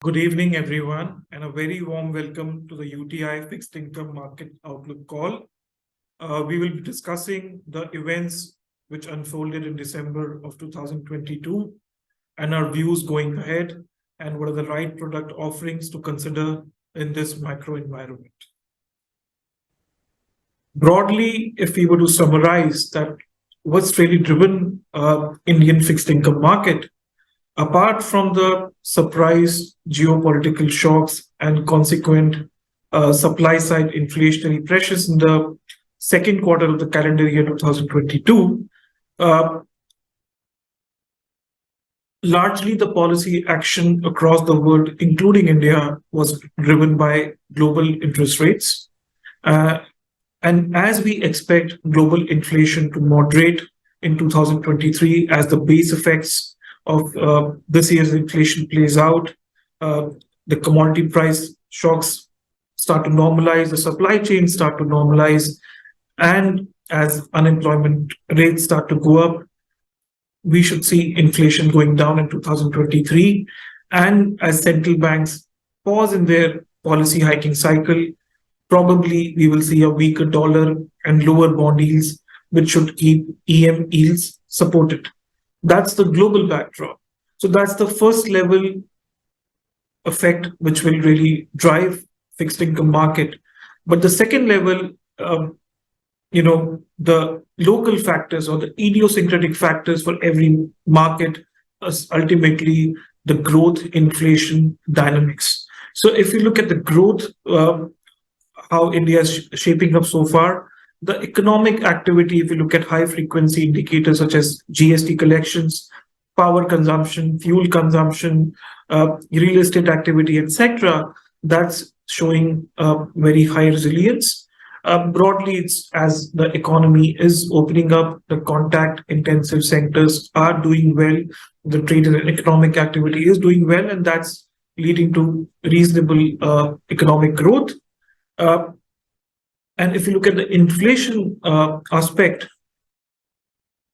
Good evening, everyone, and a very warm welcome to the UTI Fixed Income Market Outlook call. We will be discussing the events which unfolded in December of 2022 and our views going ahead and what are the right product offerings to consider in this macro environment. Broadly, if we were to summarize that what's really driven Indian fixed income market, apart from the surprise geopolitical shocks and consequent supply side inflationary pressures in the second quarter of the calendar year 2022, largely the policy action across the world, including India, was driven by global interest rates. And as we expect global inflation to moderate in 2023 as the base effects of this year's inflation plays out, the commodity price shocks start to normalize, the supply chains start to normalize, and as unemployment rates start to go up, we should see inflation going down in 2023. And as central banks pause in their policy hiking cycle, probably we will see a weaker dollar and lower bond yields, which should keep EM yields supported. That's the global backdrop. So that's the first level effect which will really drive fixed income market. But the second level, the local factors or the idiosyncratic factors for every market is ultimately the growth inflation dynamics. So if you look at the growth, how India is shaping up so far, the economic activity, if you look at high frequency indicators such as GST collections, power consumption, fuel consumption, real estate activity, etc., that's showing very high resilience. Broadly, it's as the economy is opening up, the contact intensive sectors are doing well, the trade and economic activity is doing well, and that's leading to reasonable economic growth. And if you look at the inflation aspect,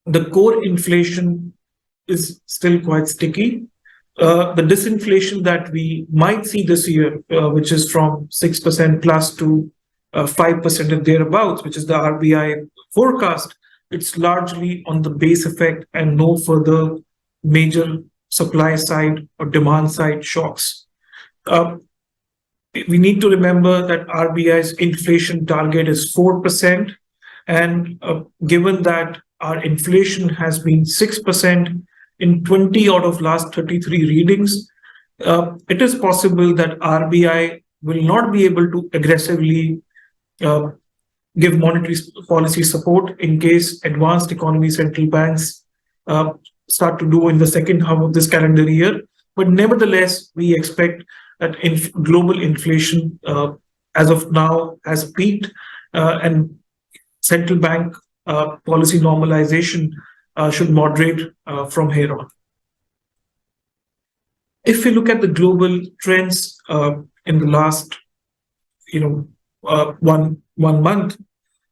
the core inflation is still quite sticky. The disinflation that we might see this year, which is from 6% plus to 5% and thereabouts, which is the RBI forecast, it's largely on the base effect and no further major supply side or demand side shocks. We need to remember that RBI's inflation target is 4%. And given that our inflation has been 6% in 20 out of last 33 readings, it is possible that RBI will not be able to aggressively give monetary policy support in case advanced economy central banks start to do in the second half of this calendar year. But nevertheless, we expect that global inflation as of now has peaked and central bank policy normalization should moderate from here on. If we look at the global trends in the last one month,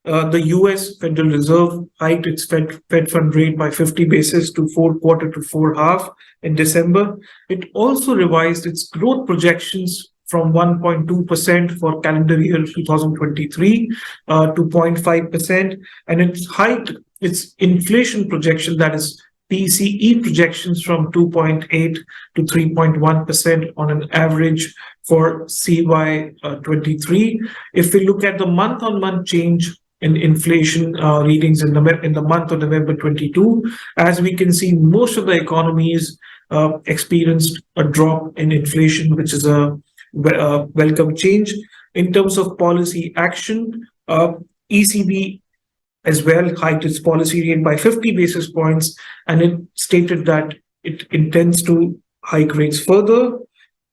the US Federal Reserve hiked its Fed fund rate by 50 basis to 4.25 to 4.5 in December. It also revised its growth projections from 1.2% for calendar year 2023 to 0.5%, and it hiked its inflation projection, that is PCE projections, from 2.8 to 3.1% on an average for CY23. If we look at the month-on-month change in inflation readings in the month of November 22, as we can see, most of the economies experienced a drop in inflation, which is a welcome change. In terms of policy action, ECB as well hiked its policy rate by 50 basis points, and it stated that it intends to hike rates further.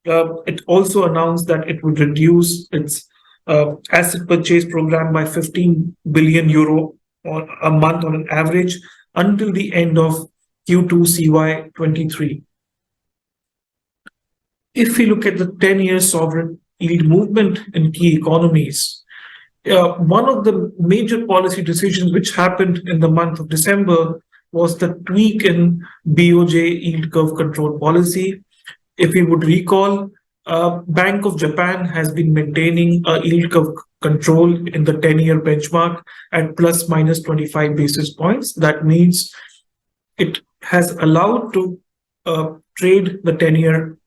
It also announced that it would reduce its asset purchase program by 15 billion euro a month on an average until the end of Q2 CY23. If we look at the 10-year sovereign yield movement in key economies, one of the major policy decisions which happened in the month of December was the tweak in BOJ yield curve control policy. If we would recall, Bank of Japan has been maintaining a yield curve control in the 10-year benchmark at plus minus 25 basis points. That means it has allowed to trade the 10-year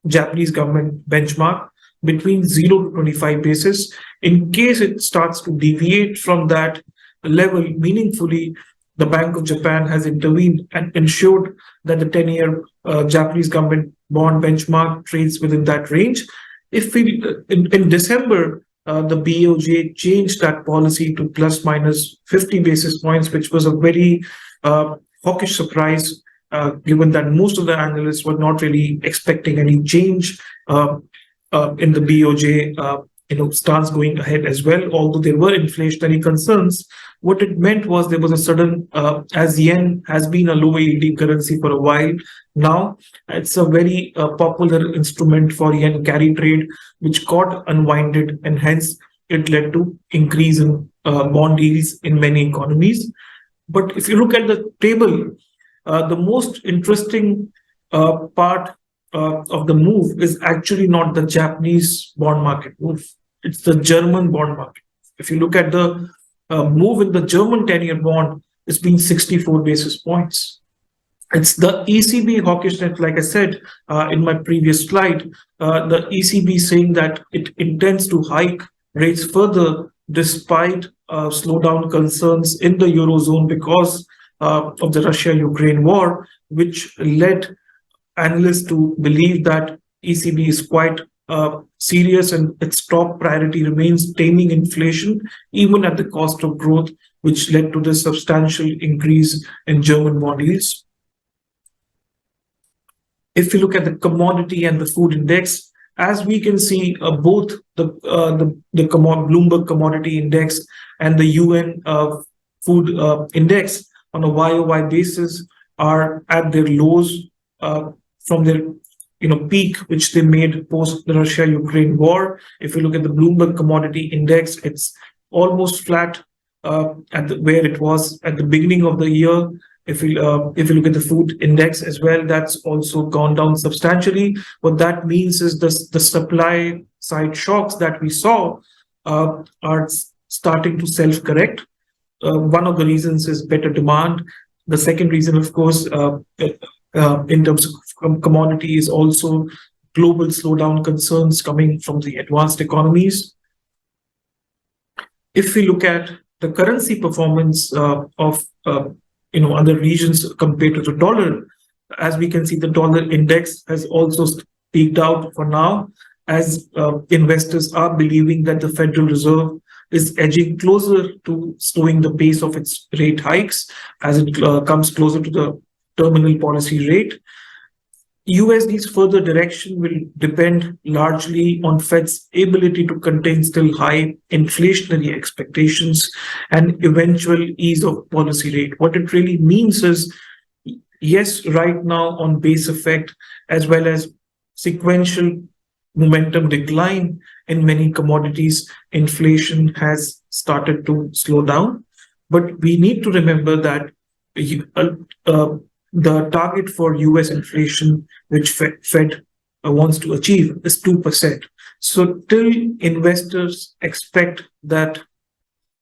Japanese government benchmark between 0 to 25 basis. In case it starts to deviate from that level meaningfully, the Bank of Japan has intervened and ensured that the 10-year Japanese government bond benchmark trades within that range. If we in December, the BOJ changed that policy to plus minus 50 basis points, which was a very hawkish surprise, given that most of the analysts were not really expecting any change in the BOJ stance going ahead as well. Although there were inflationary concerns, what it meant was there was a sudden, as yen has been a low yielding currency for a while now, it's a very popular instrument for yen carry trade, which got unwinded, and hence it led to increase in bond yields in many economies. But if you look at the table, the most interesting part of the move is actually not the Japanese bond market move. It's the German bond market. If you look at the move in the German 10-year bond, it's been 64 basis points. It's the ECB hawkishness, like I said in my previous slide, the ECB saying that it intends to hike rates further despite slowdown concerns in the Eurozone because of the Russia-Ukraine war, which led analysts to believe that ECB is quite serious and its top priority remains taming inflation, even at the cost of growth, which led to the substantial increase in German bond yields. If you look at the commodity and the food index, as we can see, both the Bloomberg Commodity Index and the UN Food Index on a YOY basis are at their lows from their peak, which they made post the Russia-Ukraine war. If you look at the Bloomberg Commodity Index, it's almost flat where it was at the beginning of the year. If you look at the food index as well, that's also gone down substantially. What that means is the supply side shocks that we saw are starting to self-correct. One of the reasons is better demand. The second reason, of course, in terms of commodity is also global slowdown concerns coming from the advanced economies. If we look at the currency performance of other regions compared to the dollar, as we can see, the dollar index has also peaked out for now, as investors are believing that the Federal Reserve is edging closer to slowing the pace of its rate hikes as it comes closer to the terminal policy rate. USD's further direction will depend largely on Fed's ability to contain still high inflationary expectations and eventual ease of policy rate. What it really means is, yes, right now on base effect as well as sequential momentum decline in many commodities, inflation has started to slow down. But we need to remember that the target for US inflation, which Fed wants to achieve, is 2%. So till investors expect that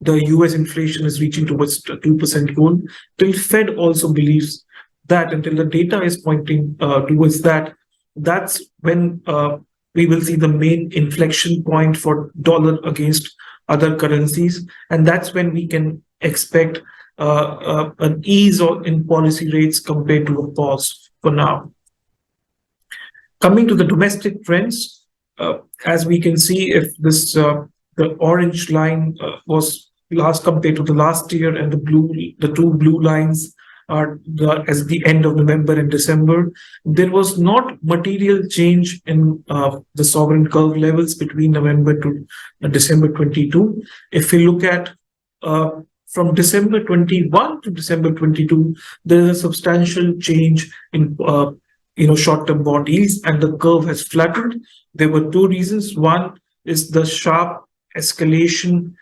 the US inflation is reaching towards the 2% goal, till Fed also believes that, until the data is pointing towards that, that's when we will see the main inflection point for dollar against other currencies. And that's when we can expect an ease in policy rates compared to a pause for now. Coming to the domestic trends, as we can see, if this the orange line was last compared to the last year, and the two blue lines are as the end of November and December, there was not material change in the sovereign curve levels between November to December 22. If we look at from December 21 to December 22, there is a substantial change in short-term bond yields, and the curve has flattened. There were two reasons. One is the sharp escalation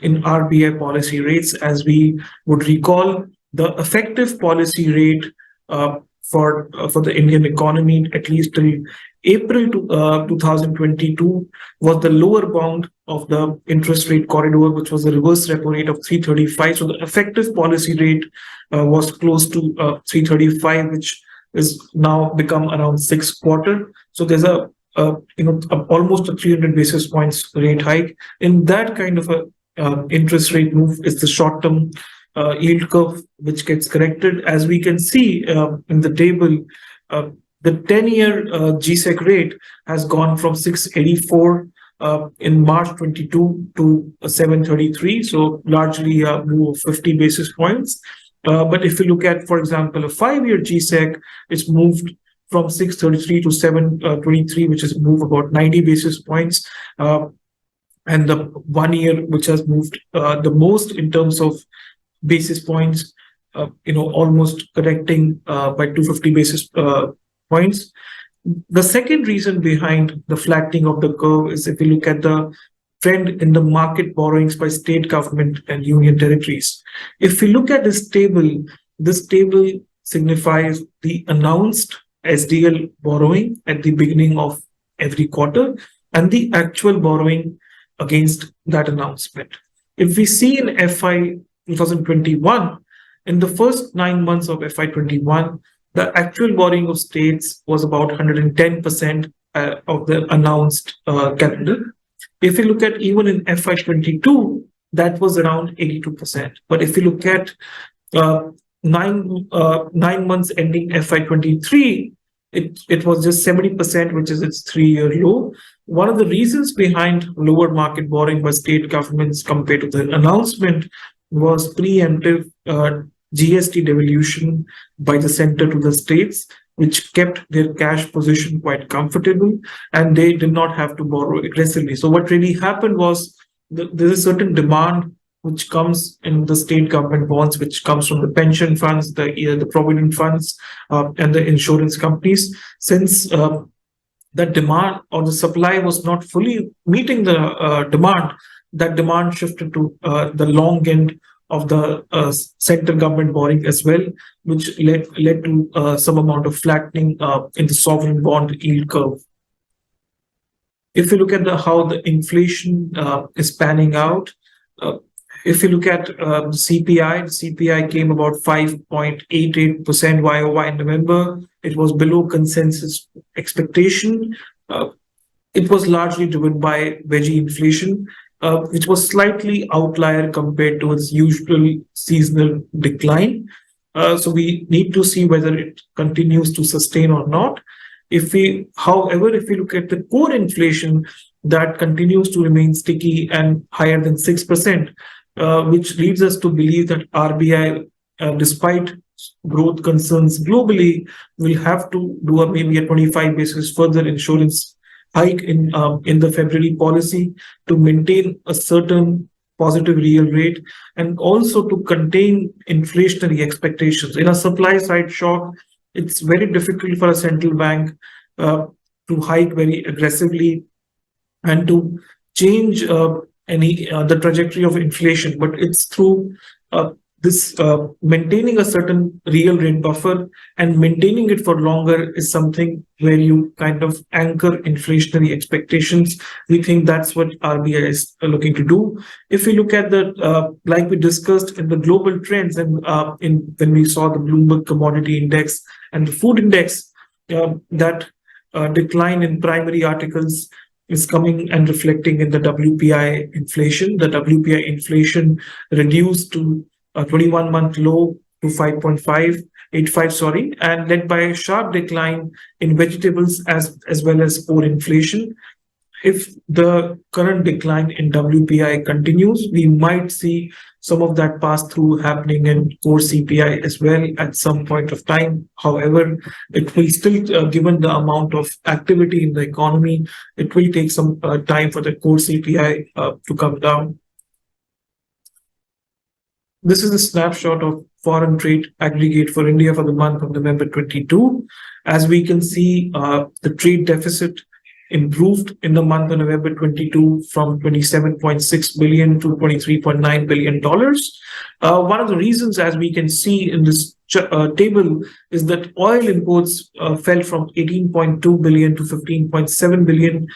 in RBI policy rates. As we would recall, the effective policy rate for the Indian economy, at least till April 2022, was the lower bound of the interest rate corridor, which was the reverse repo rate of 335. So the effective policy rate was close to 335, which is now become around 6 quarter. So there's almost a 300 basis points rate hike. In that kind of a interest rate move is the short-term yield curve, which gets corrected. As we can see in the table, the 10-year GSEC rate has gone from 684 in March 22 to 733, so largely a move of 50 basis points. But if you look at, for example, a 5-year GSEC, it's moved from 633 to 723, which is a move about 90 basis points. And the 1 year, which has moved the most in terms of basis points, almost correcting by 250 basis points. The second reason behind the flattening of the curve is if you look at the trend in the market borrowings by state government and union territories. If we look at this table signifies the announced SDL borrowing at the beginning of every quarter and the actual borrowing against that announcement. If we see in FY 2021, in the first 9 months of FY 21, the actual borrowing of states was about 110% of the announced calendar. If you look at even in FY 22, that was around 82%. But if you look at 9 months ending FY 23, it was just 70%, which is its 3-year low. One of the reasons behind lower market borrowing by state governments compared to the announcement was preemptive GST devolution by the center to the states, which kept their cash position quite comfortable, and they did not have to borrow aggressively. So what really happened was there is certain demand which comes in the state government bonds, which comes from the pension funds, the provident funds, and the insurance companies. Since that demand or the supply was not fully meeting the demand, that demand shifted to the long end of the central government borrowing as well, which led to some amount of flattening in the sovereign bond yield curve. If you look at how the inflation is panning out, if you look at the CPI came about 5.88% YOY in November. It was below consensus expectation. It was largely driven by veggie inflation, which was slightly outlier compared to its usual seasonal decline. So we need to see whether it continues to sustain or not. However, if we look at the core inflation, that continues to remain sticky and higher than 6%, which leads us to believe that RBI, despite growth concerns globally, will have to do maybe a 25 basis further insurance hike in the February policy to maintain a certain positive real rate and also to contain inflationary expectations. In a supply side shock, it's very difficult for a central bank to hike very aggressively and to change the trajectory of inflation, but it's through this maintaining a certain real rate buffer and maintaining it for longer is something where you kind of anchor inflationary expectations. We think that's what RBI is looking to do. If we look at like we discussed in the global trends and when we saw the Bloomberg Commodity Index and the food index, that decline in primary articles is coming and reflecting in the WPI inflation. The WPI inflation reduced to a 21-month low to 5.85, and led by a sharp decline in vegetables as well as core inflation. If the current decline in WPI continues, we might see some of that pass through happening in core CPI as well at some point of time. However, it will still, given the amount of activity in the economy, it will take some time for the core CPI to come down. This is a snapshot of foreign trade aggregate for India for the month of November 22. As we can see, the trade deficit improved in the month of November 22 from $27.6 billion to $23.9 billion. One of the reasons, as we can see in this table is that oil imports fell from 18.2 billion to 15.7 billion,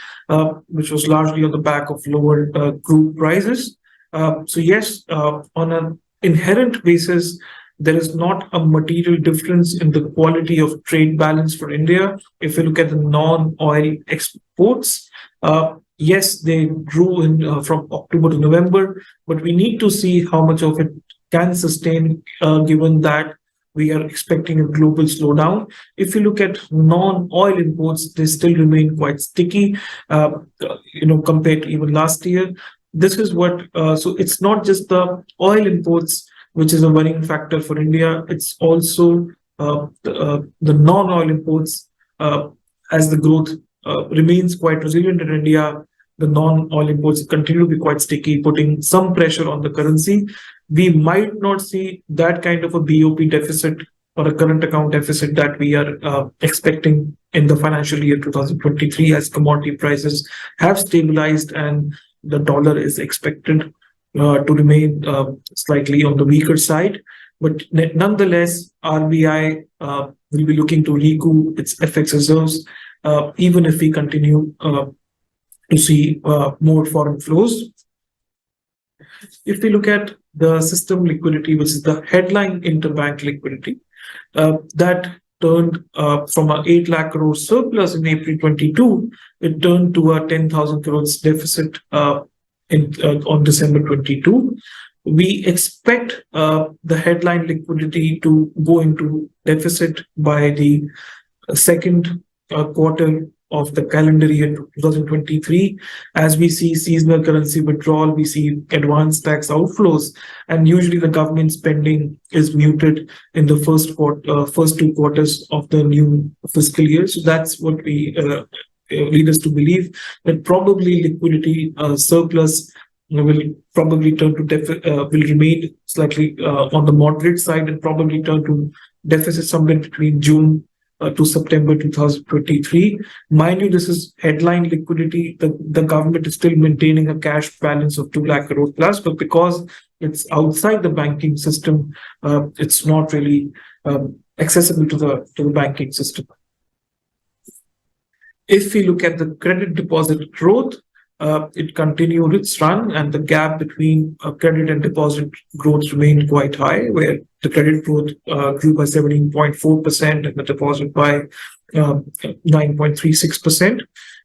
which was largely on the back of lower crude prices. So yes, on an inherent basis, there is not a material difference in the quality of trade balance for India. If you look at the non-oil exports, yes, they grew in from October to November, but we need to see how much of it can sustain, given that we are expecting a global slowdown. If you look at non-oil imports, they still remain quite sticky, compared to even last year. This is what, so it's not just the oil imports, which is a worrying factor for India. It's also the non-oil imports, as the growth remains quite resilient in India. The non-oil imports continue to be quite sticky, putting some pressure on the currency. We might not see that kind of a BOP deficit or a current account deficit that we are expecting in the financial year 2023, as commodity prices have stabilized and the dollar is expected to remain slightly on the weaker side. But nonetheless, RBI will be looking to recoup its FX reserves, even if we continue to see more foreign flows. If we look at the system liquidity, which is the headline interbank liquidity, that turned from an 8 lakh crore surplus in April 22, it turned to a 10,000 crores deficit on December 22. We expect the headline liquidity to go into deficit by the second quarter of the calendar year 2023. As we see seasonal currency withdrawal, we see advanced tax outflows, and usually the government spending is muted in the first 2 quarters of the new fiscal year. So that's what we lead us to believe that probably liquidity surplus will probably turn to will remain slightly on the moderate side and probably turn to deficit somewhere between June to September 2023. Mind you, this is headline liquidity. The government is still maintaining a cash balance of 2 lakh crore plus, but because it's outside the banking system, it's not really accessible to the banking system. If we look at the credit deposit growth, it continued its run, and the gap between credit and deposit growth remained quite high, where the credit growth grew by 17.4% and the deposit by 9.36%.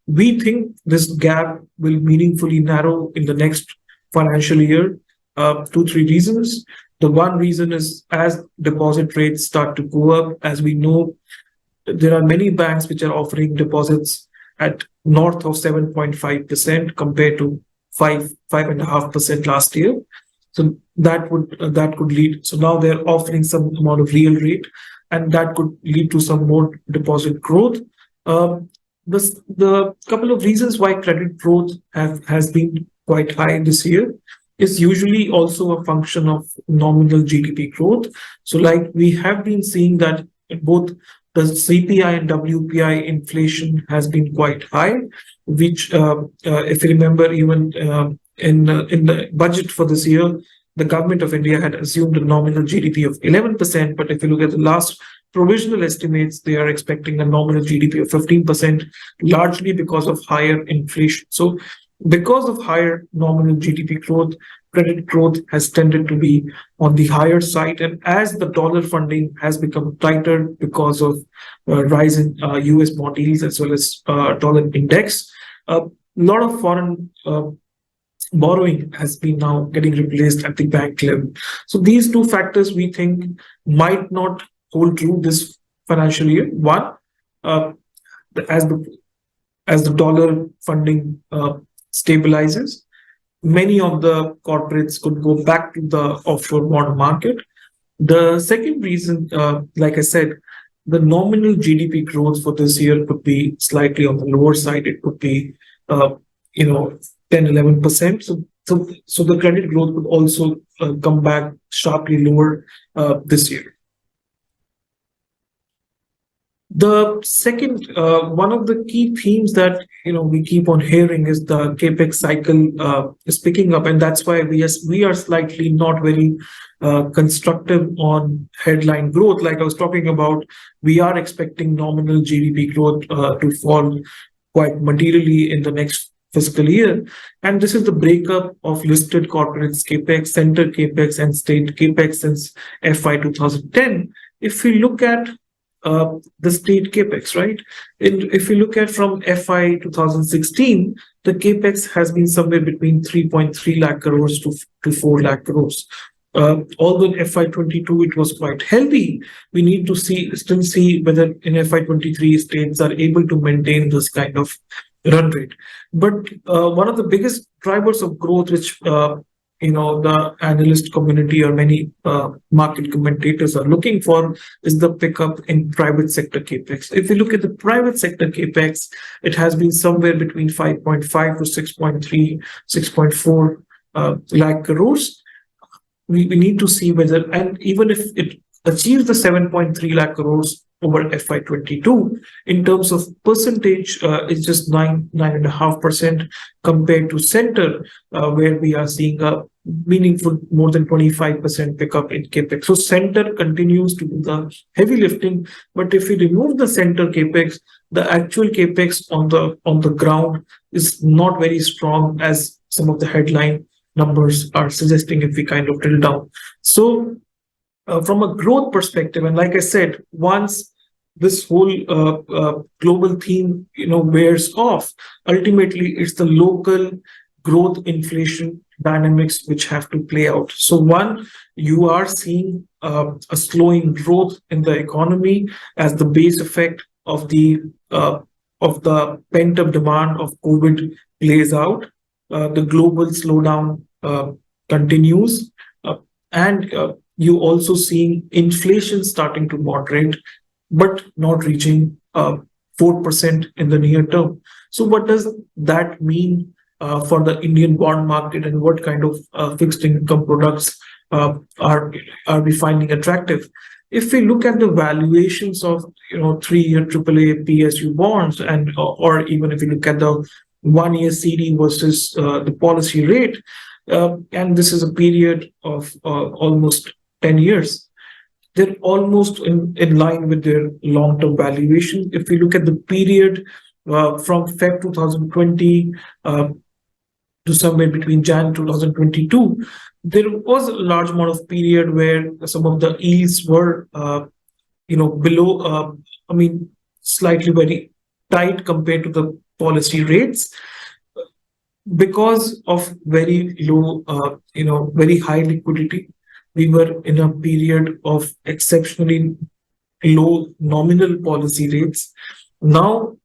We think this gap will meaningfully narrow in the next financial year. 2-3 reasons. The one reason is as deposit rates start to go up, as we know, there are many banks which are offering deposits at north of 7.5% compared to 5.5% last year. So that could lead. So now they're offering some amount of real rate, and that could lead to some more deposit growth. The couple of reasons why credit growth has been quite high this year is usually also a function of nominal GDP growth. So like we have been seeing that both the CPI and WPI inflation has been quite high, which, if you remember, even in the budget for this year, the government of India had assumed a nominal GDP of 11%. But if you look at the last provisional estimates, they are expecting a nominal GDP of 15%, largely because of higher inflation. So because of higher nominal GDP growth, credit growth has tended to be on the higher side. And as the dollar funding has become tighter because of rise in US bond yields as well as dollar index, a lot of foreign borrowing has been now getting replaced at the bank level. So these two factors we think might not hold true this financial year. One, as the dollar funding stabilizes, many of the corporates could go back to the offshore bond market. The second reason, like I said, the nominal GDP growth for this year could be slightly on the lower side. It could be, 10-11%. So the credit growth could also come back sharply lower this year. The second, one of the key themes that we keep on hearing is the capex cycle is picking up, and that's why we are slightly not very constructive on headline growth. Like I was talking about, we are expecting nominal GDP growth to fall quite materially in the next fiscal year, and this is the breakup of listed corporates capex, center capex, and state capex since FY 2010. If we look at the state capex, right? If you look at from FY 2016, the capex has been somewhere between 3.3 lakh crores to 4 lakh crores. Although in FY22 it was quite healthy, we need to still see whether in FY23 states are able to maintain this kind of run rate. But one of the biggest drivers of growth, which the analyst community or many market commentators are looking for, is the pickup in private sector capex. If you look at the private sector capex, it has been somewhere between 5.5 to 6.3, 6.4 lakh crores. We need to see whether, and even if it achieves the 7.3 lakh crores over FY22, in terms of percentage, it's just 9.5% compared to center, where we are seeing a meaningful more than 25% pickup in capex. So center continues to do the heavy lifting, but if we remove the center capex, the actual capex on the ground is not very strong as some of the headline numbers are suggesting if we kind of drill down. So from a growth perspective, and like I said, once this whole global theme wears off, ultimately it's the local growth inflation dynamics which have to play out. So one, you are seeing a slowing growth in the economy as the base effect of the pent up demand of COVID plays out. The global slowdown continues, and you also seeing inflation starting to moderate, but not reaching 4% in the near term. So what does that mean for the Indian bond market, and what kind of fixed income products are we finding attractive? If we look at the valuations of 3-year AAA PSU bonds, and or even if you look at the 1-year CD versus the policy rate, and this is a period of almost 10 years, they're almost in line with their long-term valuation. If we look at the period from Feb 2020 to somewhere between Jan 2022, there was a large amount of period where some of the yields were, below, slightly very tight compared to the policy rates because of very low, very high liquidity. We were in a period of exceptionally low nominal policy rates. Now,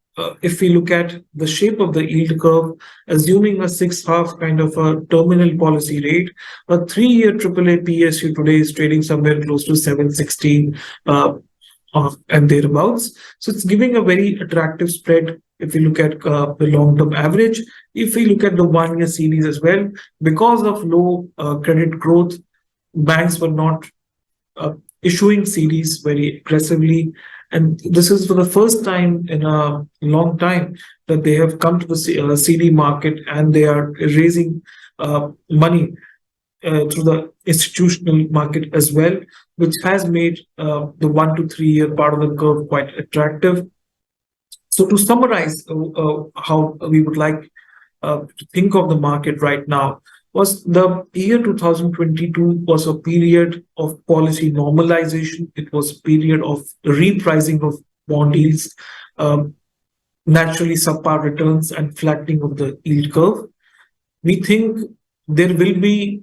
if we look at the shape of the yield curve, assuming a 6.5 kind of a terminal policy rate, a 3-year AAA PSU today is trading somewhere close to 716 and thereabouts. So it's giving a very attractive spread if you look at the long-term average. If we look at the 1-year CDs as well, because of low credit growth, banks were not issuing CDs very aggressively. And this is for the first time in a long time that they have come to the CD market, and they are raising money through the institutional market as well, which has made the 1 to 3 year part of the curve quite attractive. So to summarize how we would like to think of the market right now, was the year 2022 was a period of policy normalization. It was a period of repricing of bond yields, naturally subpar returns, and flattening of the yield curve. We think there will be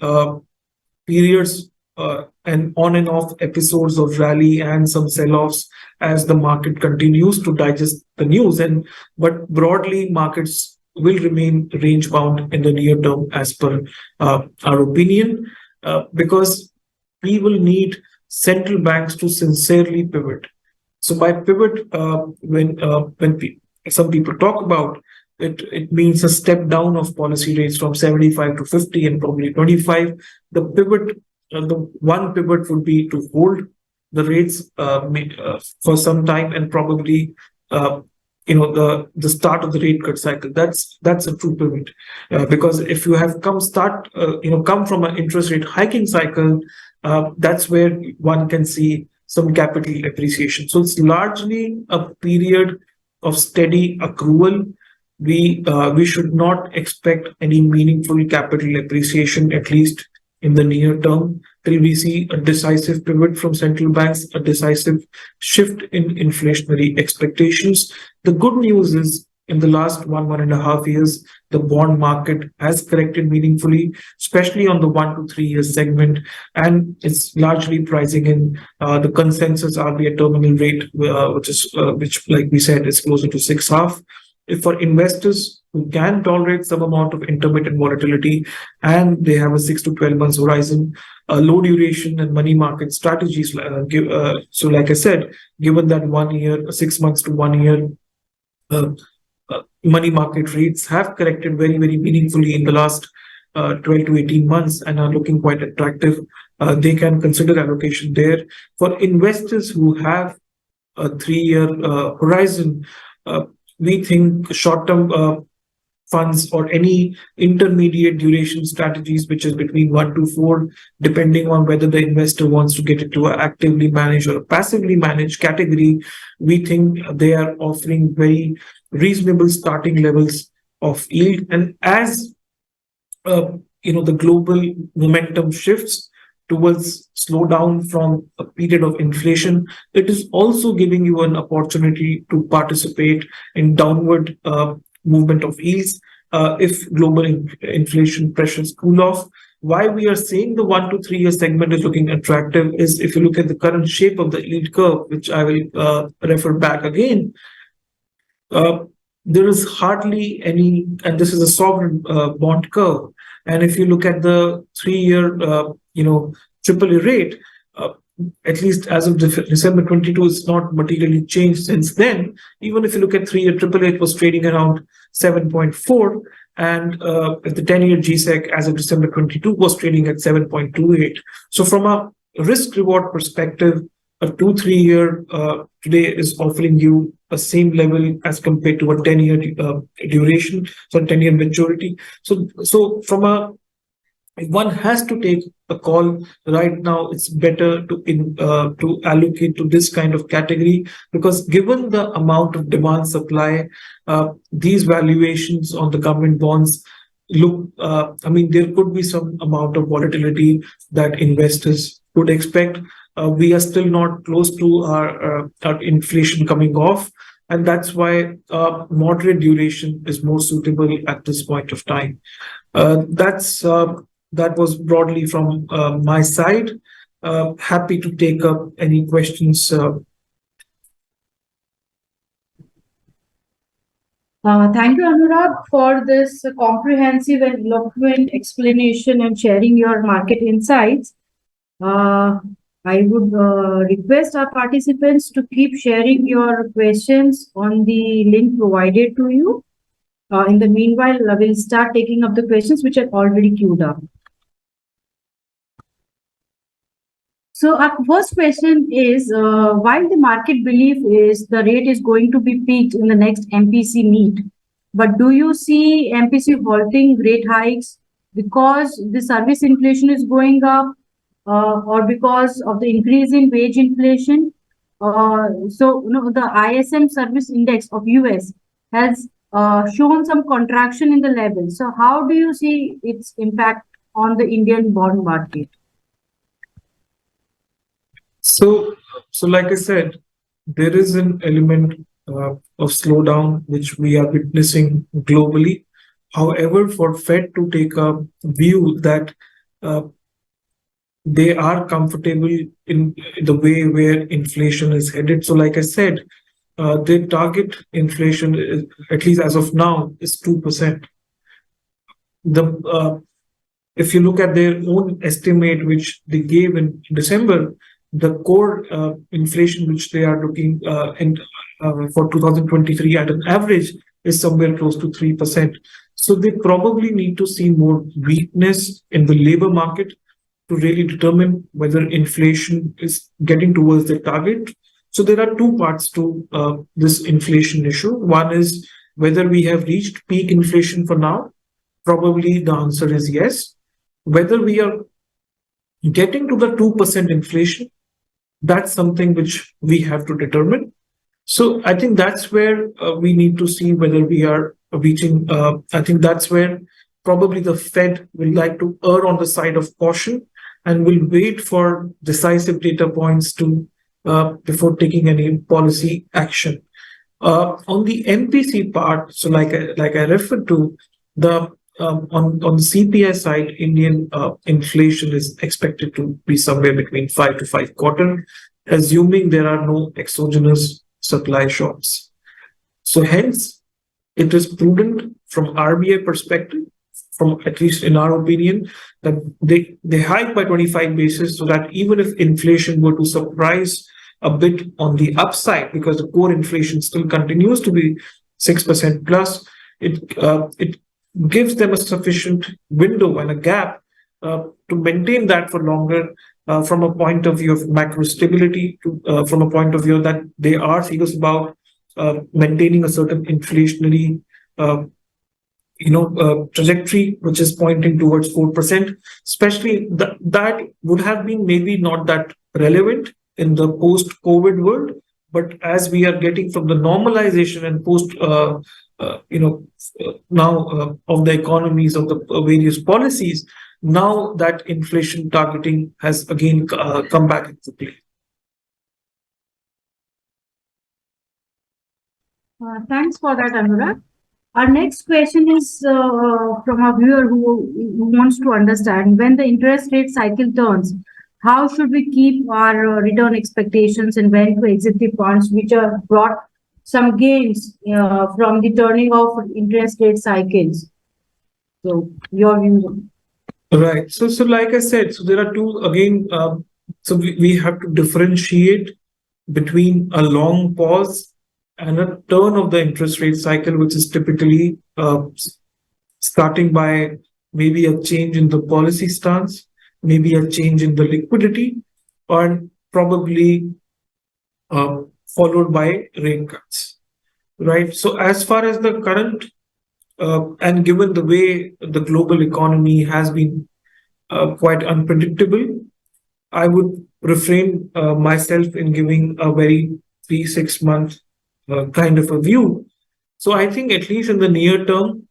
periods and on and off episodes of rally and some sell-offs as the market continues to digest the news. But broadly, markets will remain range bound in the near term as per our opinion, because we will need central banks to sincerely pivot. So by pivot, when some people talk about it, it means a step down of policy rates from 75 to 50 and probably 25. The one pivot would be to hold the rates for some time, and probably the start of the rate cut cycle. That's a true pivot, because if you have come from an interest rate hiking cycle, that's where one can see some capital appreciation. So it's largely a period of steady accrual. We should not expect any meaningful capital appreciation, at least in the near term, till we see a decisive pivot from central banks, a decisive shift in inflationary expectations. The good news is, in the last 1.5 years, the bond market has corrected meaningfully, especially on the 1 to 3 year segment, and it's largely pricing in the consensus RBI terminal rate, which, like we said, is closer to 6.5. If for investors who can tolerate some amount of intermittent volatility and they have a 6 to 12 months horizon, low duration and money market strategies so like I said, given that 1 year, 6 months to 1 year money market rates have corrected very, very meaningfully in the last 12 to 18 months and are looking quite attractive, they can consider allocation there. For investors who have a 3 year horizon, we think short-term funds or any intermediate duration strategies, which is between 1 to 4, depending on whether the investor wants to get into an actively managed or a passively managed category, we think they are offering very reasonable starting levels of yield. And as the global momentum shifts towards slowdown from a period of inflation, it is also giving you an opportunity to participate in downward movement of yields if global inflation pressures cool off. Why we are saying the 1 to 3 year segment is looking attractive is, if you look at the current shape of the yield curve, which I will refer back again, there is hardly any, and this is a sovereign bond curve. And if you look at the 3 year, AAA rate, at least as of December 22, it's not materially changed since then. Even if you look at 3 year AAA, it was trading around 7.4, and the 10 year GSEC as of December 22 was trading at 7.28. So from a risk reward perspective, a 2-3 year today is offering you a same level as compared to a 10 year duration, so 10 year maturity. So from a, if one has to take a call right now, it's better to allocate to this kind of category, because given the amount of demand supply, these valuations on the government bonds look, there could be some amount of volatility that investors could expect. We are still not close to our inflation coming off, and that's why moderate duration is more suitable at this point of time. That was broadly from my side. Happy to take up any questions. Thank you, Anurag, for this comprehensive and eloquent explanation and sharing your market insights. I would request our participants to keep sharing your questions on the link provided to you. In the meanwhile, we'll start taking up the questions which are already queued up. So our first question is, while the market belief is the rate is going to be peaked in the next MPC meet, but do you see MPC halting rate hikes because the service inflation is going up, or because of the increase in wage inflation? The ISM service index of US has shown some contraction in the level. So how do you see its impact on the Indian bond market? So like I said, there is an element of slowdown which we are witnessing globally. However, for Fed to take a view that they are comfortable in the way where inflation is headed. So like I said, their target inflation, at least as of now, is 2%. If you look at their own estimate, which they gave in December, the core inflation which they are looking for 2023 at an average is somewhere close to 3%. So they probably need to see more weakness in the labor market to really determine whether inflation is getting towards the target. So there are two parts to this inflation issue. One is whether we have reached peak inflation for now. Probably the answer is yes. Whether we are getting to the 2% inflation, that's something which we have to determine. So I think that's where we need to see whether we are reaching. I think that's where probably the Fed will like to err on the side of caution and will wait for decisive data points to before taking any policy action. On the MPC part, so like I referred to, the on the CPI side, Indian inflation is expected to be somewhere between 5 to 5 quarter, assuming there are no exogenous supply shocks. So hence, it is prudent from RBI perspective, from at least in our opinion, that they hike by 25 basis so that even if inflation were to surprise a bit on the upside, because the core inflation still continues to be 6% plus, it gives them a sufficient window and a gap to maintain that for longer, from a point of view of macro stability, from a point of view that they are serious about maintaining a certain inflationary trajectory, which is pointing towards 4%. Especially that would have been maybe not that relevant in the post-COVID world, but as we are getting from the normalization and post, now of the economies of the various policies, now that inflation targeting has again come back into play. Thanks for that, Anurag. Our next question is from a viewer who wants to understand when the interest rate cycle turns, how should we keep our return expectations and when to exit the funds which are brought some gains from the turning of interest rate cycles? So your views on. Right. So like I said, so there are two again. So we have to differentiate between a long pause and a turn of the interest rate cycle, which is typically starting by maybe a change in the policy stance, maybe a change in the liquidity, or probably followed by rate cuts. Right. So as far as the current and given the way the global economy has been quite unpredictable, I would refrain myself in giving a very 3 6 month kind of a view. So I think at least in the near term,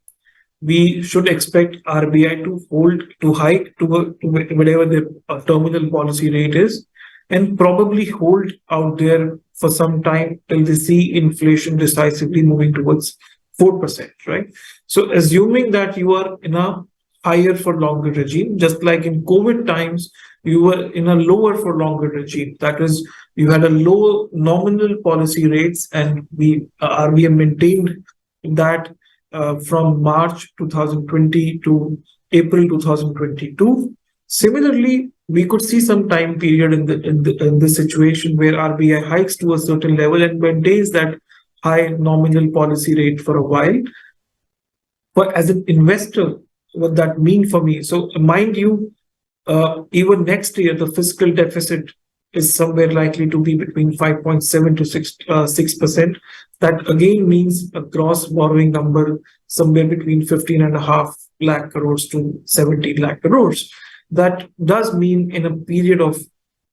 we should expect RBI to hold to hike to whatever the terminal policy rate is, and probably hold out there for some time till they see inflation decisively moving towards 4%, right? So assuming that you are in a higher for longer regime, just like in COVID times, you were in a lower for longer regime. That is, you had a low nominal policy rates, and RBI maintained that from March 2020 to April 2022. Similarly, we could see some time period in the situation where RBI hikes to a certain level and maintains that high nominal policy rate for a while. But as an investor, what that mean for me? So mind you, even next year, the fiscal deficit is somewhere likely to be between 5.7 to 6%. That again means a gross borrowing number somewhere between 15.5 lakh crores to 17 lakh crores. That does mean in a period of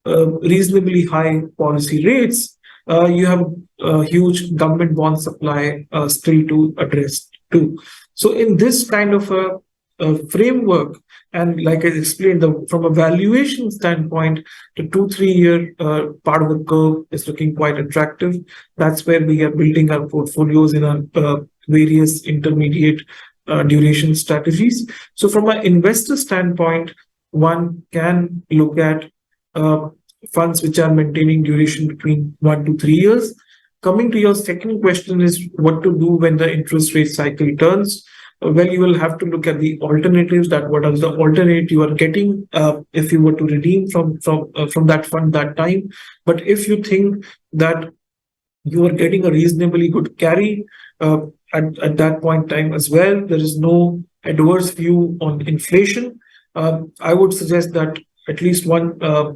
reasonably high policy rates, you have a huge government bond supply still to address too. So in this kind of a framework, and like I explained, from a valuation standpoint, the 2 3 year part of the curve is looking quite attractive. That's where we are building our portfolios in our various intermediate duration strategies. So from an investor standpoint, one can look at funds which are maintaining duration between 1 to 3 years. Coming to your second question is what to do when the interest rate cycle turns. Well, you will have to look at the alternatives, that what is the alternate you are getting if you were to redeem from that fund that time. But if you think that you are getting a reasonably good carry at that point in time as well, there is no adverse view on inflation, I would suggest that at least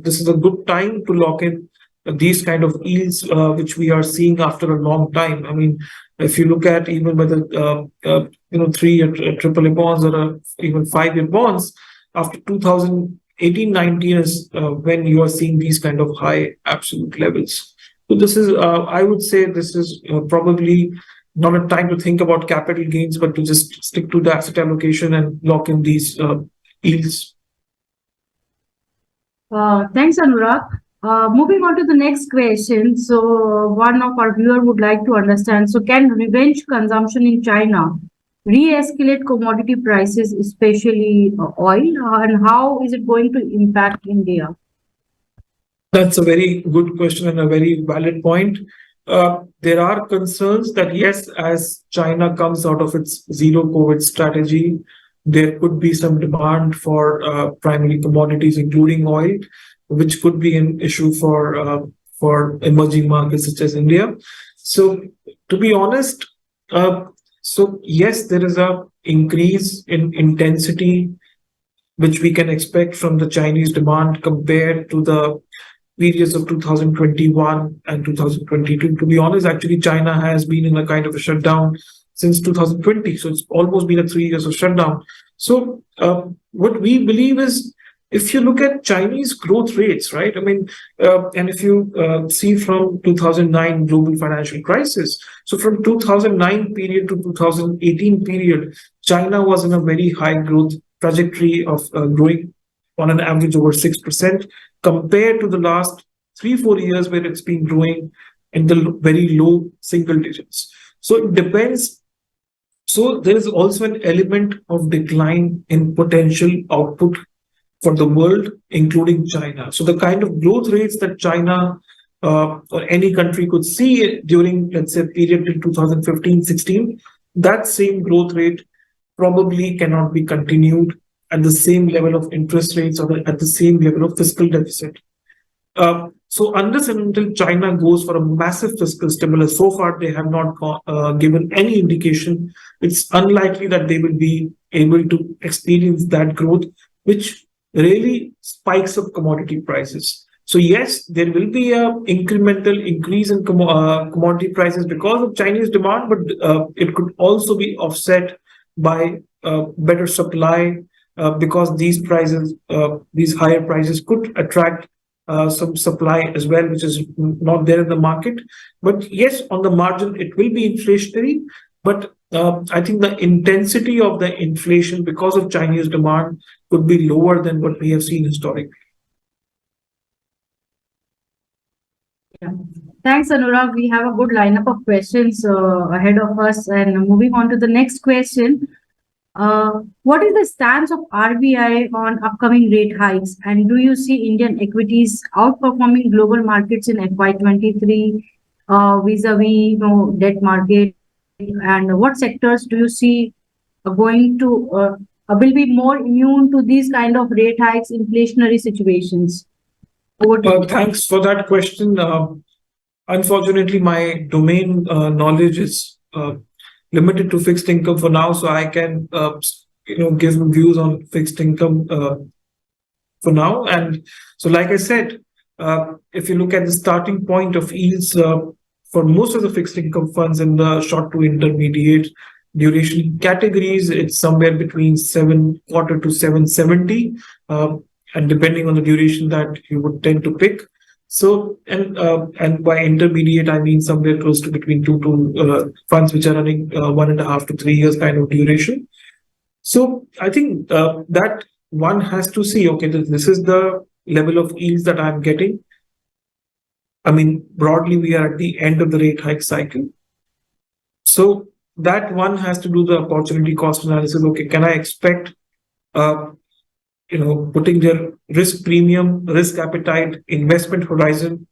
this is a good time to lock in these kind of yields, which we are seeing after a long time. I mean, if you look at even whether 3-year AAA bonds or even 5-year bonds, after 2018-19 is when you are seeing these kind of high absolute levels. So this is, I would say, this is probably not a time to think about capital gains, but to just stick to the asset allocation and lock in these yields. Thanks, Anurag. Moving on to the next question. So, one of our viewer would like to understand. So, can revenge consumption in China re-escalate commodity prices, especially oil, and how is it going to impact India? That's a very good question and a very valid point. There are concerns that, yes, as China comes out of its zero COVID strategy, there could be some demand for primary commodities, including oil, which could be an issue for emerging markets such as India. So, to be honest, so yes, there is a increase in intensity which we can expect from the Chinese demand compared to the periods of 2021 and 2022. To be honest, actually, China has been in a kind of a shutdown since 2020. So it's almost been a 3 years of shutdown. So what we believe is, if you look at Chinese growth rates, right? I mean, and if you see from 2009 global financial crisis, so from 2009 period to 2018 period, China was in a very high growth trajectory of growing on an average over 6%, compared to the last 3-4 years where it's been growing in the very low single digits. So it depends. So there is also an element of decline in potential output for the world, including China. So the kind of growth rates that China or any country could see during, let's say, period till 2015-16, that same growth rate probably cannot be continued at the same level of interest rates or at the same level of fiscal deficit. So unless and until China goes for a massive fiscal stimulus, so far they have not given any indication. It's unlikely that they will be able to experience that growth, which really spikes up commodity prices. So yes, there will be a incremental increase in commodity prices because of Chinese demand, but it could also be offset by better supply, because these prices, these higher prices could attract some supply as well, which is not there in the market. But yes, on the margin, it will be inflationary. But I think the intensity of the inflation because of Chinese demand could be lower than what we have seen historically. Yeah. Thanks, Anurag. We have a good lineup of questions ahead of us. And moving on to the next question. What is the stance of RBI on upcoming rate hikes? And do you see Indian equities outperforming global markets in FY23 vis-a-vis debt market? And what sectors do you see will be more immune to these kind of rate hikes, inflationary situations? Thanks for that question. Unfortunately, my domain knowledge is limited to fixed income for now, so I can give views on fixed income for now. And so, like I said, if you look at the starting point of yields for most of the fixed income funds in the short to intermediate duration categories, it's somewhere between 7.25 to 770, and depending on the duration that you would tend to pick. So, and by intermediate, I mean somewhere close to between two funds which are running 1.5 to 3 years kind of duration. So I think that one has to see, okay, this is the level of yields that I'm getting. I mean, broadly, we are at the end of the rate hike cycle. So that one has to do the opportunity cost analysis. Okay, can I expect putting their risk premium, risk appetite, investment horizon.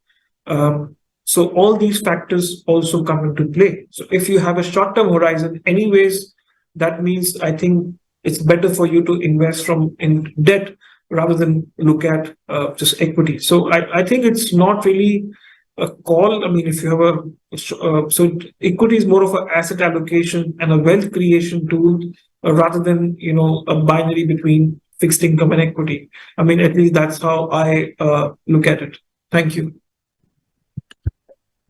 So all these factors also come into play. So if you have a short-term horizon, anyways, that means I think it's better for you to invest in debt rather than look at just equity. So I think it's not really a call. I mean, if you have so equity is more of an asset allocation and a wealth creation tool rather than a binary between fixed income and equity. I mean, at least that's how I look at it. Thank you.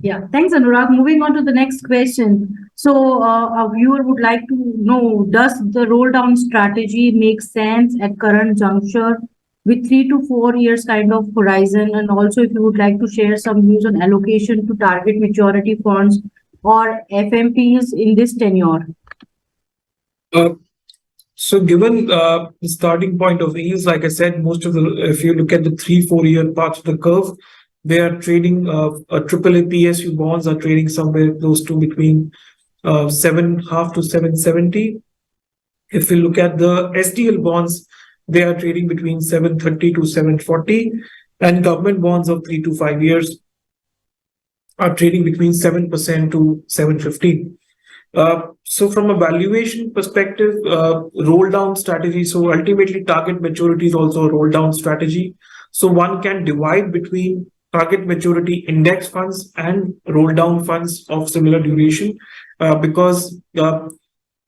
Yeah, thanks, Anurag. Moving on to the next question. So, a viewer would like to know, does the roll down strategy make sense at current juncture with 3 to 4 years kind of horizon? And also, if you would like to share some views on allocation to target maturity funds or FMPs in this tenure. Uh, So given the starting point of yields, like I said, most of the, if you look at the 3-4 year parts of the curve, they are trading, AAA PSU bonds are trading somewhere close to between 7.5 to 770. If we look at the STL bonds, they are trading between 730 to 740, and government bonds of 3 to 5 years are trading between 7% to 7.15. So from a valuation perspective, roll down strategy. So ultimately, target maturity is also a roll down strategy. So one can divide between target maturity index funds and roll down funds of similar duration, because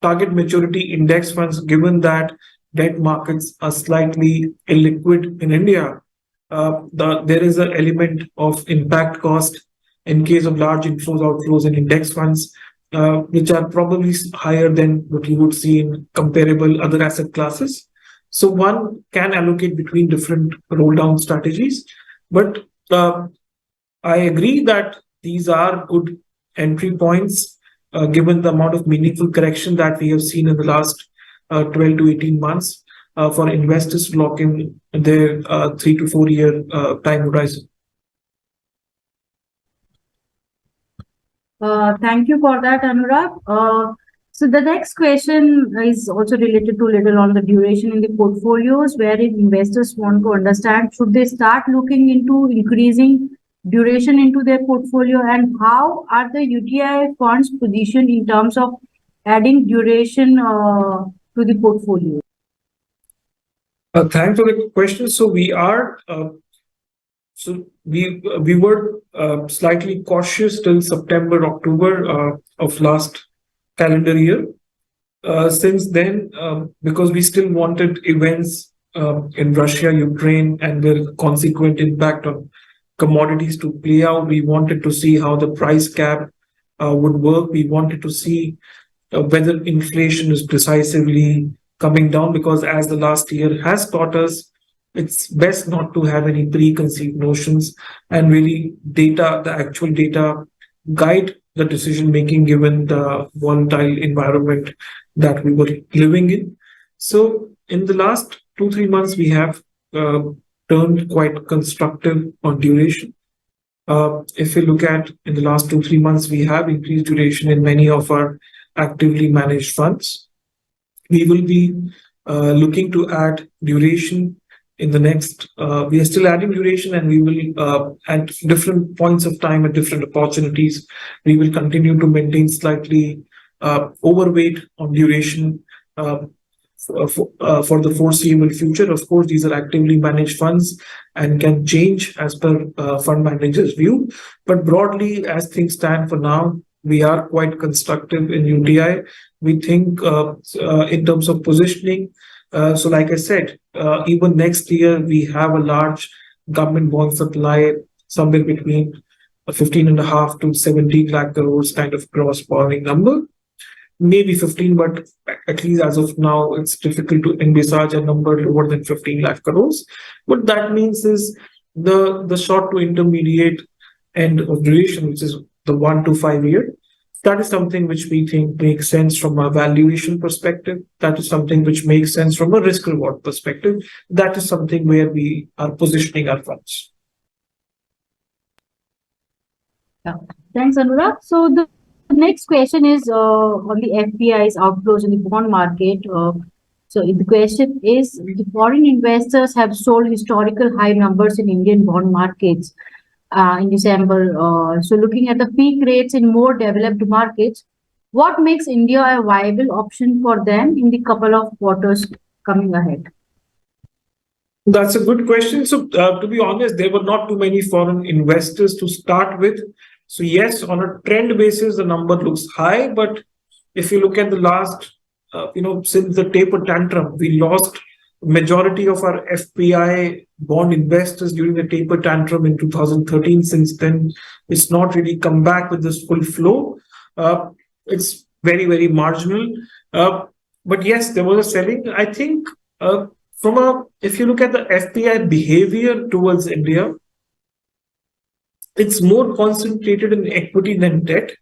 target maturity index funds, given that debt markets are slightly illiquid in India, there is an element of impact cost in case of large inflows, outflows in index funds, which are probably higher than what you would see in comparable other asset classes. So one can allocate between different roll down strategies, but I agree that these are good entry points, given the amount of meaningful correction that we have seen in the last 12 to 18 months, for investors to lock in their 3 to 4 year time horizon. Thank you for that, Anurag. So the next question is also related to little on the duration in the portfolios, wherein investors want to understand, should they start looking into increasing duration into their portfolio, and how are the UTI funds positioned in terms of adding duration to the portfolio? Thanks for the question. So we were slightly cautious till September, October of last calendar year. Since then, because we still wanted events in Russia, Ukraine, and their consequent impact on commodities to play out, we wanted to see how the price cap would work. We wanted to see whether inflation is decisively coming down, because as the last year has taught us, it's best not to have any preconceived notions, and really the actual data guide the decision making given the volatile environment that we were living in. So in the last 2-3 months, we have turned quite constructive on duration. If we look at in the last 2-3 months, we have increased duration in many of our actively managed funds. We will be looking to add duration in the next, we are still adding duration, and we will, at different points of time, at different opportunities, we will continue to maintain slightly overweight on duration for the foreseeable future. Of course, these are actively managed funds and can change as per fund manager's view. But broadly, as things stand for now, we are quite constructive in UTI. We think in terms of positioning. So like I said, even next year, we have a large government bond supply somewhere between 15.5 to 17 lakh crores kind of gross borrowing number. Maybe 15, but at least as of now, it's difficult to envisage a number lower than 15 lakh crores. What that means is the short to intermediate end of duration, which is the 1 to 5 year. That is something which we think makes sense from a valuation perspective. That is something which makes sense from a risk reward perspective. That is something where we are positioning our funds. Yeah. Thanks, Anurag. So the next question is on the FPI's outflows in the bond market. So the question is, the foreign investors have sold historical high numbers in Indian bond markets in December. So looking at the peak rates in more developed markets, what makes India a viable option for them in the couple of quarters coming ahead? That's a good question. So to be honest, there were not too many foreign investors to start with. So yes, on a trend basis, the number looks high. But if you look at the last, since the taper tantrum, we lost majority of our FPI bond investors during the taper tantrum in 2013. Since then, it's not really come back with this full flow. It's very, very marginal. But yes, there was a selling. I think if you look at the FPI behavior towards India, it's more concentrated in equity than debt.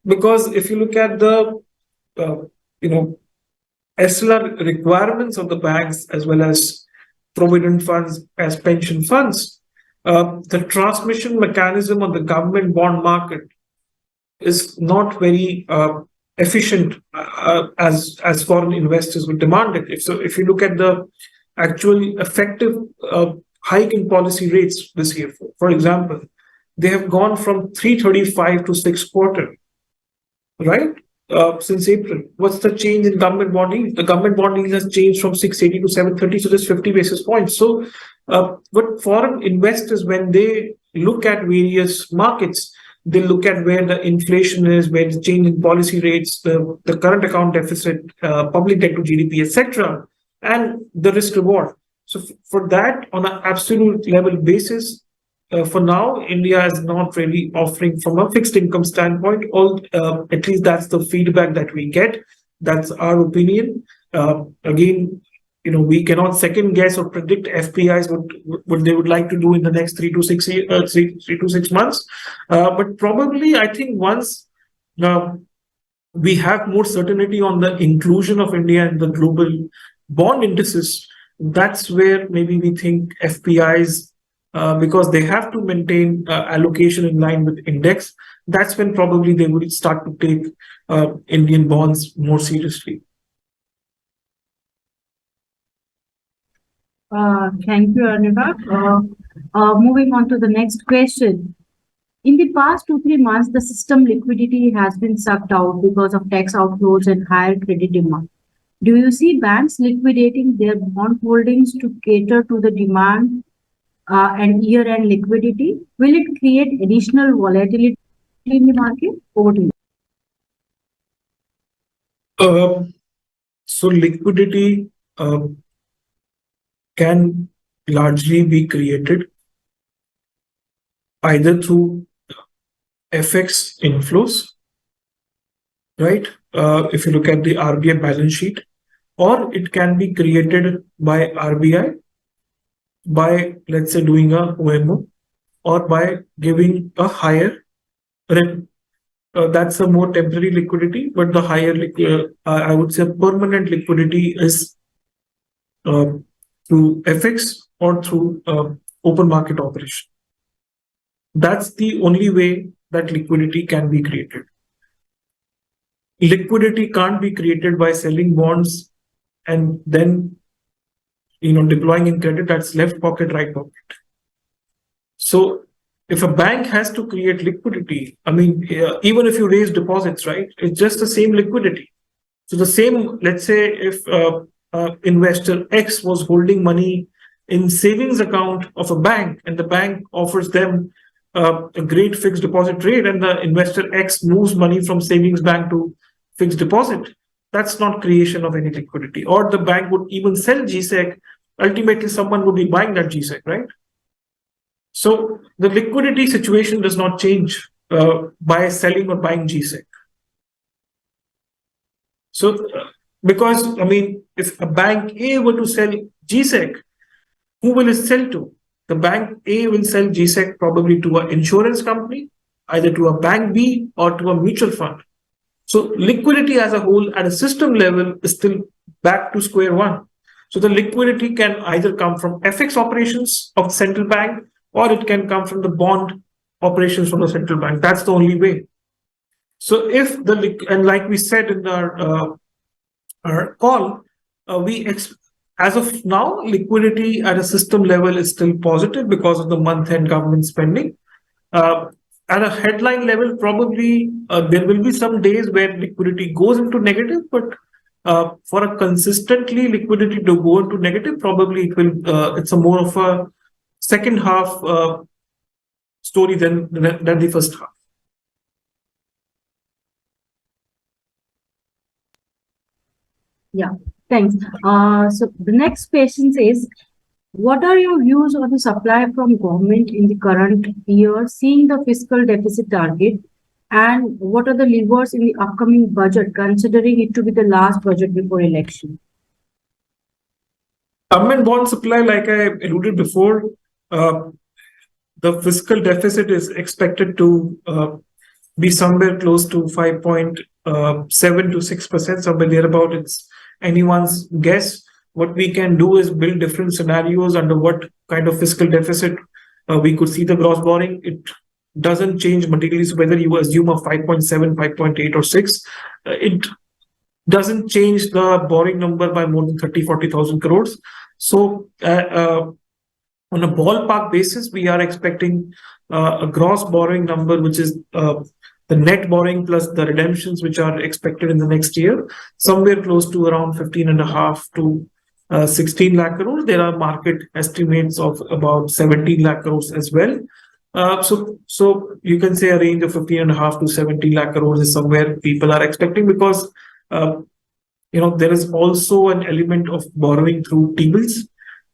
Because if you look at the uh, you know SLR requirements of the banks as well as provident funds as pension funds, the transmission mechanism on the government bond market is not very efficient as foreign investors would demand it. If you look at the actual effective hike in policy rates this year, for example, they have gone from 335 to 6 quarter, right? Since April. What's the change in government bond yield? The government bond yield has changed from 680 to 730, so there's 50 basis points. So, but foreign investors, when they look at various markets, they look at where the inflation is, where the change in policy rates, the current account deficit, public debt to GDP, etc., and the risk reward. So, for that, on an absolute level basis, for now, India is not really offering from a fixed income standpoint. At least that's the feedback that we get. That's our opinion. Again, we cannot second guess or predict FPIs what they would like to do in the next 3 to 6 months. But probably, I think once we have more certainty on the inclusion of India in the global bond indices, that's where maybe we think FPIs, because they have to maintain allocation in line with index, that's when probably they will start to take Indian bonds more seriously. Thank you, Anurag. Moving on to the next question. In the past 2-3 months, the system liquidity has been sucked out because of tax outflows and higher credit demand. Do you see banks liquidating their bond holdings to cater to the demand and year-end liquidity? Will it create additional volatility in the market? Over to you. So liquidity can largely be created either through FX inflows, right? If you look at the RBI balance sheet, or it can be created by RBI by, let's say, doing a OMO, or by giving a higher rent. That's a more temporary liquidity, but the higher, I would say, permanent liquidity is through FX or through open market operation. That's the only way that liquidity can be created. Liquidity can't be created by selling bonds and then deploying in credit. That's left pocket, right pocket. So if a bank has to create liquidity, I mean, even if you raise deposits, right, it's just the same liquidity. So the same, let's say, if investor X was holding money in savings account of a bank, and the bank offers them a great fixed deposit rate, and the investor X moves money from savings bank to fixed deposit, that's not creation of any liquidity. Or the bank would even sell GSEC. Ultimately, someone would be buying that GSEC, right? So the liquidity situation does not change by selling or buying GSEC. So, because, I mean, if a bank A were to sell GSEC, who will it sell to? The bank A will sell GSEC probably to an insurance company, either to a bank B or to a mutual fund. So liquidity as a whole at a system level is still back to square one. So the liquidity can either come from FX operations of the central bank, or it can come from the bond operations from the central bank. That's the only way. So if and like we said in our call, as of now, liquidity at a system level is still positive because of the month-end government spending. At a headline level, probably there will be some days where liquidity goes into negative, but for a consistently liquidity to go into negative, probably it's a more of a second half story than the first half. Yeah, Thanks. So the next question says, what are your views on the supply from government in the current year, seeing the fiscal deficit target, and what are the levers in the upcoming budget, considering it to be the last budget before election? Government bond supply, like I alluded before, the fiscal deficit is expected to be somewhere close to 5.7 to 6%, somewhere thereabout. It's anyone's guess. What we can do is build different scenarios under what kind of fiscal deficit we could see the gross borrowing. It doesn't change materially. So whether you assume a 5.7, 5.8, or 6, it doesn't change the borrowing number by more than 30,000-40,000 crores. So on a ballpark basis, we are expecting a gross borrowing number, which is the net borrowing plus the redemptions, which are expected in the next year, somewhere close to around 15.5 to 16 lakh crores. There are market estimates of about 17 lakh crores as well. So you can say a range of 15.5 to 17 lakh crores is somewhere people are expecting, because there is also an element of borrowing through T-bills.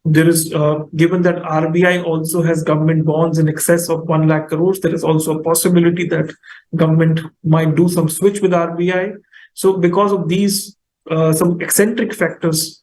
There is, given that RBI also has government bonds in excess of 1 lakh crores, there is also a possibility that government might do some switch with RBI. So because of these some eccentric factors,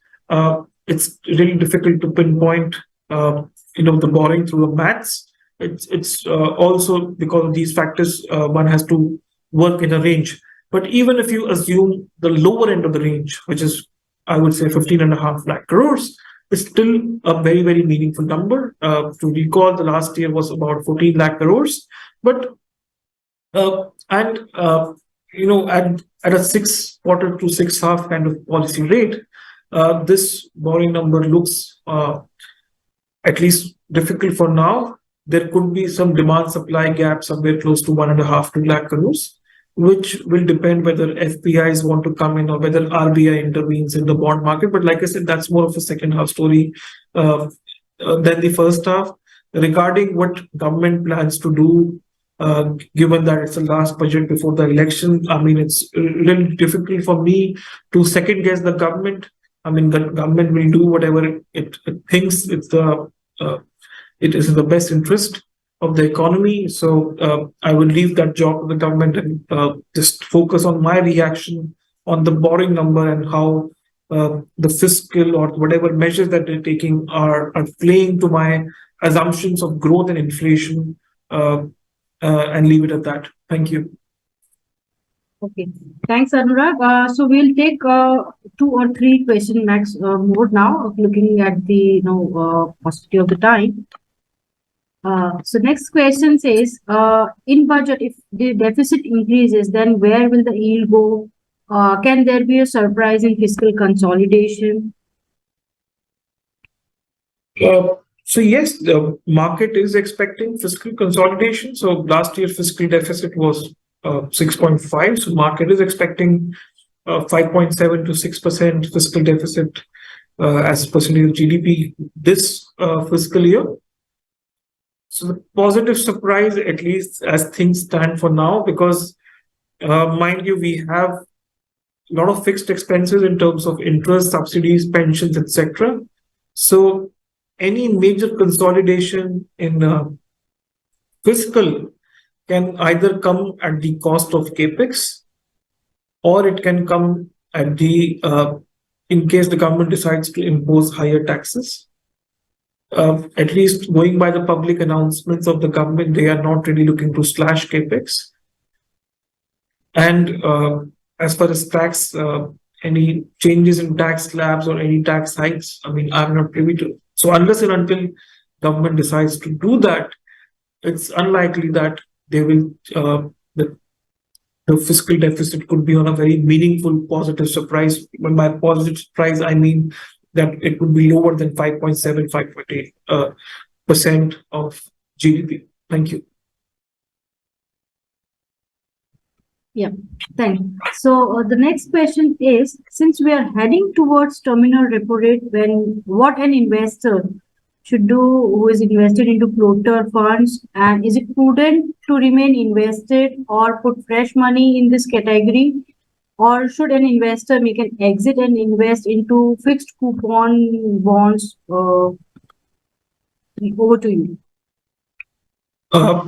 it's really difficult to pinpoint the borrowing through the maths. It's also because of these factors, one has to work in a range. But even if you assume the lower end of the range, which is, I would say, 15.5 lakh crores, is still a very, very meaningful number. To recall, the last year was about 14 lakh crores. But at a 6/4 to 6/2 kind of policy rate, this borrowing number looks at least difficult for now. There could be some demand supply gap somewhere close to 1.5 to 2 lakh crores, which will depend whether FPIs want to come in or whether RBI intervenes in the bond market. But like I said, that's more of a second half story than the first half. Regarding what government plans to do, given that it's the last budget before the election, I mean, it's really difficult for me to second guess the government. I mean, the government will do whatever it thinks it is in the best interest of the economy. So I will leave that job to the government and just focus on my reaction on the borrowing number and how the fiscal or whatever measures that they're taking are playing to my assumptions of growth and inflation, and leave it at that. Thank you. Okay, thanks, Anurag. So we'll take 2 or 3 questions max more now, looking at the paucity of the time. So next question says, in budget, if the deficit increases, then where will the yield go? Can there be a surprise in fiscal consolidation? So yes, the market is expecting fiscal consolidation. So last year fiscal deficit was 6.5. So market is expecting 5.7 to 6% fiscal deficit as percentage of GDP this fiscal year. So the positive surprise, at least as things stand for now, because mind you, we have a lot of fixed expenses in terms of interest, subsidies, pensions, etc. So any major consolidation in fiscal can either come at the cost of capex, or it can come at the in case the government decides to impose higher taxes. At least going by the public announcements of the government, they are not really looking to slash capex. And as far as tax, any changes in tax slabs or any tax hikes, I mean, I'm not privy to. So unless and until government decides to do that, it's unlikely that they will the fiscal deficit could be on a very meaningful positive surprise. When by positive surprise, I mean that it would be lower than 5.7, 5.8% of GDP. Thank you. Yeah, thank you. So the next question is, since we are heading towards terminal repo rate, what an investor should do who is invested into floater funds, and is it prudent to remain invested or put fresh money in this category? or should an investor make an exit and invest into fixed coupon bonds? Over to you.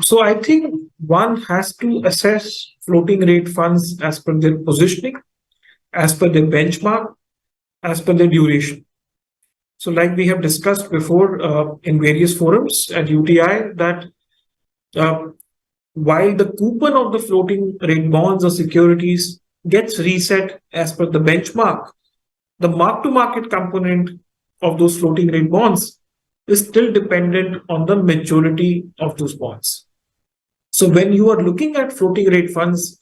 So I think one has to assess floating rate funds as per their positioning, as per their benchmark, as per their duration. So like we have discussed before in various forums at UTI that uh, while the coupon of the floating rate bonds or securities gets reset as per the benchmark, the mark to market component of those floating rate bonds is still dependent on the maturity of those bonds. So when you are looking at floating rate funds,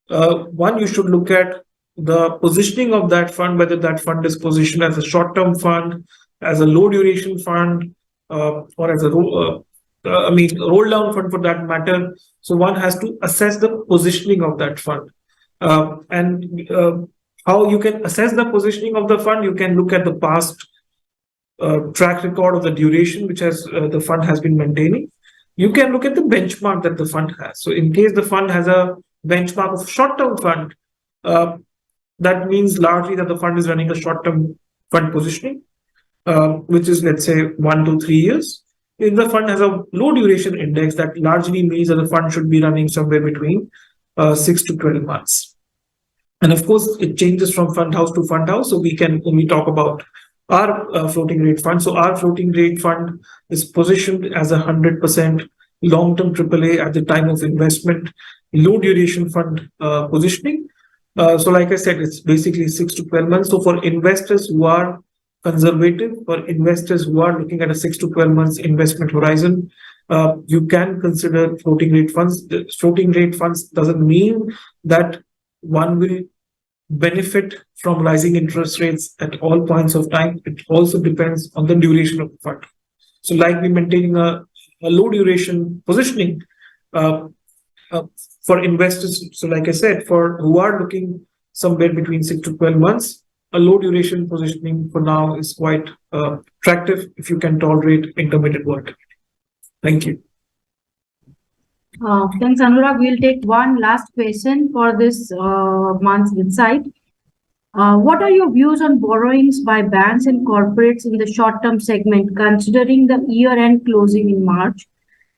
one, you should look at the positioning of that fund, whether that fund is positioned as a short term fund, as a low duration fund, or as a roll down fund for that matter. So one has to assess the positioning of that fund. And how you can assess the positioning of the fund, you can look at the past track record of the duration which has the fund has been maintaining. You can look at the benchmark that the fund has. So in case the fund has a benchmark of short-term fund, uh, that means largely that the fund is running a short-term fund positioning, which is let's say 1 to 3 years. If the fund has a low duration index, that largely means that the fund should be running somewhere between 6 to 12 months. And of course, it changes from fund house to fund house. So we can only talk about our floating rate fund. So our floating rate fund is positioned as 100% long-term AAA at the time of investment, low duration fund positioning. So like I said, it's basically 6 to 12 months. So for investors who are conservative, for investors who are looking at a 6 to 12 months investment horizon, you can consider floating rate funds. The floating rate funds doesn't mean that one will benefit from rising interest rates at all points of time. It also depends on the duration of the fund. So, like we maintaining a low duration positioning uh, uh, for investors. So, like I said, for who are looking somewhere between 6 to 12 months, a low duration positioning for now is quite attractive if you can tolerate intermittent volatility. Thank you. Thanks, Anurag. We'll take one last question for this month's insight. What are your views on borrowings by banks and corporates in the short-term segment, considering the year-end closing in March?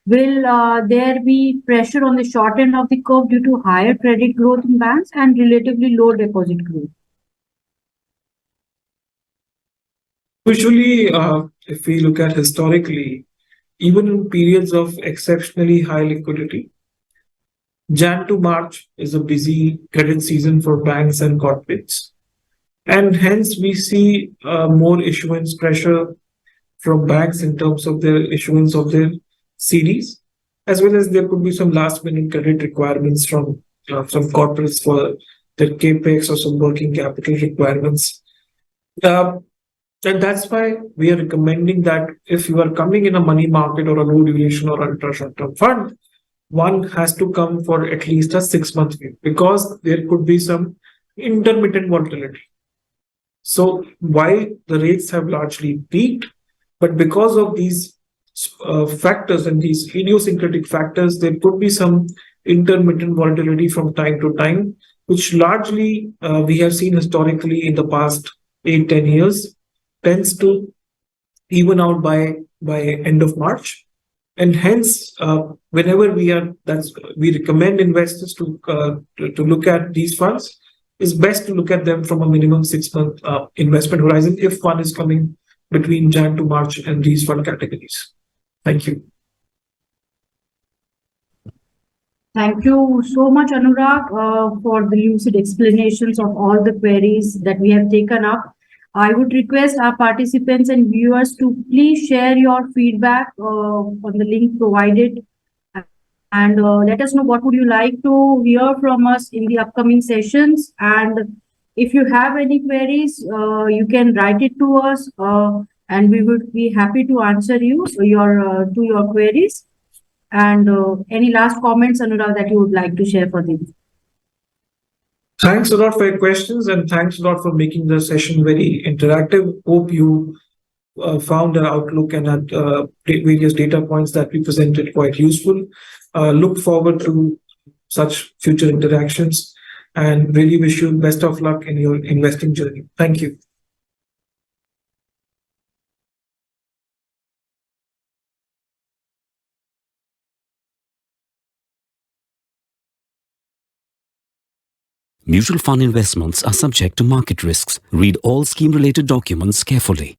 Will there be pressure on the short end of the curve due to higher credit growth in banks and relatively low deposit growth? Usually, if we look at historically, even in periods of exceptionally high liquidity, Jan to March is a busy credit season for banks and corporates. And hence, we see more issuance pressure from banks in terms of their issuance of their CDs, as well as there could be some last minute credit requirements from some corporates for their capex or some working capital requirements. Uh, and that's why we are recommending that if you are coming in a money market or a low duration or ultra short term fund, one has to come for at least a 6 month view because there could be some intermittent volatility. So while the rates have largely peaked, but because of these factors and these idiosyncratic factors, there could be some intermittent volatility from time to time, which largely we have seen historically in the past 8-10 years, tends to even out by end of March. And hence, whenever we recommend investors to look at these funds, it's best to look at them from a minimum 6 month investment horizon if one is coming between Jan to March and these fund categories. Thank you. Thank you so much, Anurag, for the lucid explanations of all the queries that we have taken up. I would request our participants and viewers to please share your feedback on the link provided and let us know what would you like to hear from us in the upcoming sessions. And if you have any queries, you can write it to us and we would be happy to answer your queries. And any last comments, Anurag, that you would like to share for them? Thanks a lot for your questions and thanks a lot for making the session very interactive. Hope you found our outlook and various data points that we presented quite useful. Look forward to such future interactions. and really wish you best of luck in your investing journey. Thank you. Mutual fund investments are subject to market risks. Read all scheme-related documents carefully.